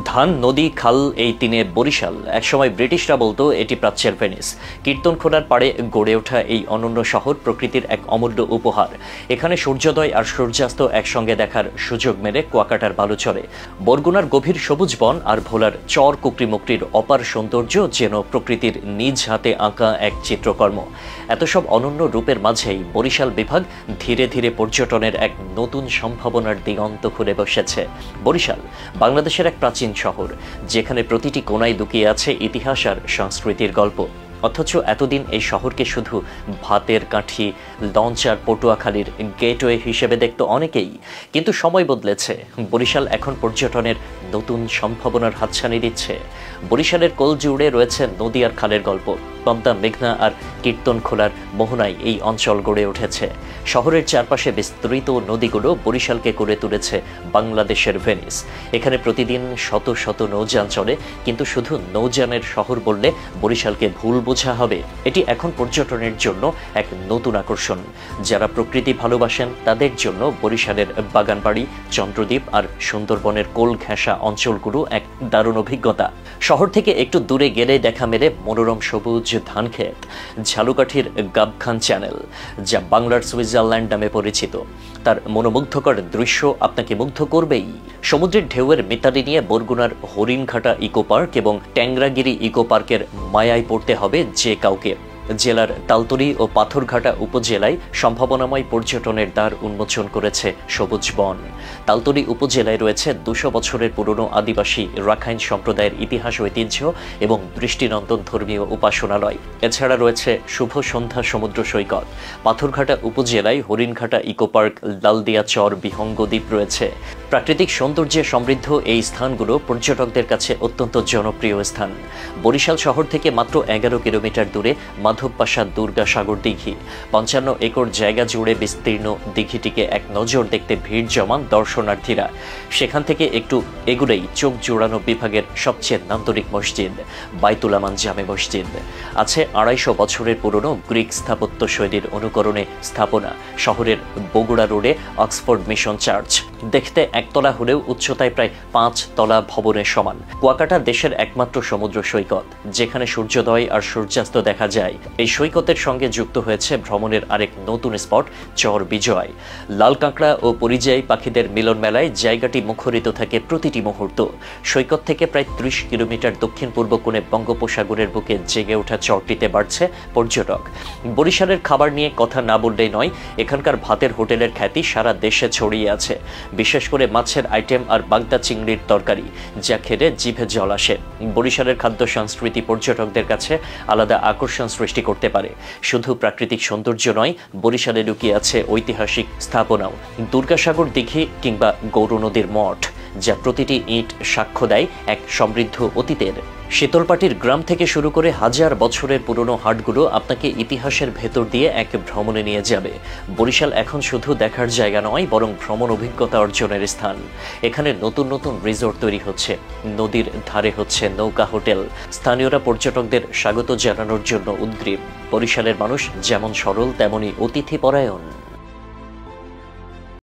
ধান, নদী, খাল এই তিনে বরিশাল। একসময় ব্রিটিশরা বলতো এটি প্রাচ্যের ভেনিস। কীর্তনখোলার পাড়ে গড়ে ওঠা এই অনন্য শহর প্রকৃতির এক অমূল্য উপহার। এখানে সূর্যোদয় আর সূর্যাস্ত একসঙ্গে দেখার সুযোগ মেলে কুয়াকাটার বালুচরে। বরগুনার গভীর সবুজ বন আর ভোলার চর কুকরিমুকরির অপার সৌন্দর্য যেন প্রকৃতির নিজ হাতে আঁকা এক চিত্রকর্ম। এত সব অনন্য রূপের মাঝেই বরিশাল বিভাগ ধীরে ধীরে পর্যটনের এক নতুন সম্ভাবনার দিগন্ত খুলে বসেছে। বরিশাল বাংলাদেশের এক প্রাচীন শহর, যেখানে প্রতিটি কোণায় লুকিয়ে আছে ইতিহাস আর সংস্কৃতির গল্প। অথচ এতদিন এই শহরকে শুধু ভাতের কাঠি, লঞ্চ আর পটুয়াখালীর গেটওয়ে হিসেবে দেখত অনেকেই। কিন্তু সময় বদলেছে। বরিশাল এখন পর্যটনের নতুন সম্ভাবনার হাতছানি দিচ্ছে। বরিশালের কোল জুড়ে রয়েছে নদী আর খালের গল্প। পদ্মা, মেঘনা আর কীর্তনখোলার মোহনায় এই অঞ্চল গড়ে উঠেছে। শহরের চারপাশে বিস্তৃত নদীগুলো বরিশালকে করে তুলেছে বাংলাদেশের ভেনিস। এখানে প্রতিদিন শত শত নৌযান চলে, কিন্তু শুধু নৌযানের শহর বললে বরিশালকে ভুল বোঝা হবে। এটি এখন পর্যটনের জন্য এক নতুন আকর্ষণ। যারা প্রকৃতি ভালোবাসেন তাদের জন্য বরিশালের বাগানবাড়ি, চন্দ্রদ্বীপ আর সুন্দরবনের কোল ঘেঁষা অঞ্চলগুলো এক দারুণ অভিজ্ঞতা। শহর থেকে একটু দূরে গেলে দেখা মেলে মনোরম সবুজ ধানক্ষেত, ঝালুকাঠির গাবখান চ্যানেল, যা বাংলার সুইজারল্যান্ড নামে পরিচিত। তার মনোমুগ্ধকর দৃশ্য আপনাকে মুগ্ধ করবেই। সমুদ্রের ঢেউয়ের মিতালি নিয়ে বরগুনার হরিণঘাটা ইকো পার্ক এবং ট্যাংরাগিরি ইকো পার্কের মায়ায় পড়তে হবে যে কাউকে। জেলার তালতলী ও পাথরঘাটা উপজেলায় সম্ভাবনাময় পর্যটনের দ্বার উন্মোচন করেছে সবুজ বন। তালতলী উপজেলায় রয়েছে 200 বছরের পুরনো আদিবাসী রাখাইন সম্প্রদায়ের ইতিহাস, ঐতিহ্য এবং দৃষ্টিনন্দন ধর্মীয় উপাসনালয়। এছাড়া রয়েছে শুভ সন্ধ্যা সমুদ্র সৈকত। পাথরঘাটা উপজেলায় হরিণঘাটা ইকো পার্ক, লালদিয়া চর, বিহঙ্গ দ্বীপ রয়েছে। প্রাকৃতিক সৌন্দর্যে সমৃদ্ধ এই স্থানগুলো পর্যটকদের কাছে অত্যন্ত জনপ্রিয় স্থান। বরিশাল শহর থেকে মাত্র 11 কিলোমিটার দূরে মাধবপাশা দুর্গা সাগর দিঘি। 55 একর জায়গা জুড়ে বিস্তীর্ণ দিঘিটিকে এক নজর দেখতে ভিড় জমান দর্শনার্থীরা। সেখান থেকে একটু এগুলেই চোখ জোড়ানো বিভাগের সবচেয়ে নান্দনিক মসজিদ, বাইতুল আমান জামে মসজিদ। আছে 250 বছরের পুরনো গ্রিক স্থাপত্য শৈলীর অনুকরণে স্থাপনা। শহরের বগুড়া রোডে অক্সফোর্ড মিশন চার্চ, দেখতে একতলা হলেও উচ্চতায় প্রায় 5 তলা ভবনের সমান। কুয়াকাটা দেশের একমাত্র সমুদ্র সৈকত, যেখানে সূর্যোদয় আর সূর্যাস্ত দেখা যায়। এই সৈকতের সঙ্গে যুক্ত হয়েছে ভ্রমণের আরেক নতুন স্পট, চর বিজয়। লাল কাঁকড়া ও পরিযায়ী পাখিদের মিলন মেলায় জায়গাটি মুখরিত থাকে প্রতিটি মুহূর্ত। সৈকত থেকে প্রায় 30 কিলোমিটার দক্ষিণ পূর্ব কোণে বঙ্গোপসাগরের বুকে জেগে ওঠা চরটিতে বাড়ছে পর্যটক। বরিশালের খাবার নিয়ে কথা না বললেই নয়, এখানকার ভাতের হোটেলের খ্যাতি সারা দেশে ছড়িয়ে আছে। বিশেষ করে মাছের আইটেম আর বাগদা চিংড়ির তরকারি, যা খেলে জিভে জল আসে। বরিশালের খাদ্য সংস্কৃতি পর্যটকদের কাছে আলাদা আকর্ষণ সৃষ্টি করতে পারে। শুধু প্রাকৃতিক সৌন্দর্য নয়, বরিশালে লুকিয়ে আছে ঐতিহাসিক স্থাপনাও। দুর্গাসাগর দিঘি কিংবা গৌর নদীর মঠ, যা প্রতিটি ইট সাক্ষ্য দেয় এক সমৃদ্ধ অতীতের। শীতলপাটির গ্রাম থেকে শুরু করে হাজার বছরের পুরনো হাটগুলো আপনাকে ইতিহাসের ভেতর দিয়ে এক ভ্রমণে নিয়ে যাবে। বরিশাল এখন শুধু দেখার জায়গা নয়, বরং ভ্রমণ অভিজ্ঞতা অর্জনের স্থান। এখানে নতুন নতুন রিসোর্ট তৈরি হচ্ছে, নদীর ধারে হচ্ছে নৌকা হোটেল। স্থানীয়রা পর্যটকদের স্বাগত জানানোর জন্য উদ্গ্রীব। বরিশালের মানুষ যেমন সরল, তেমনি অতিথি পরায়ণ।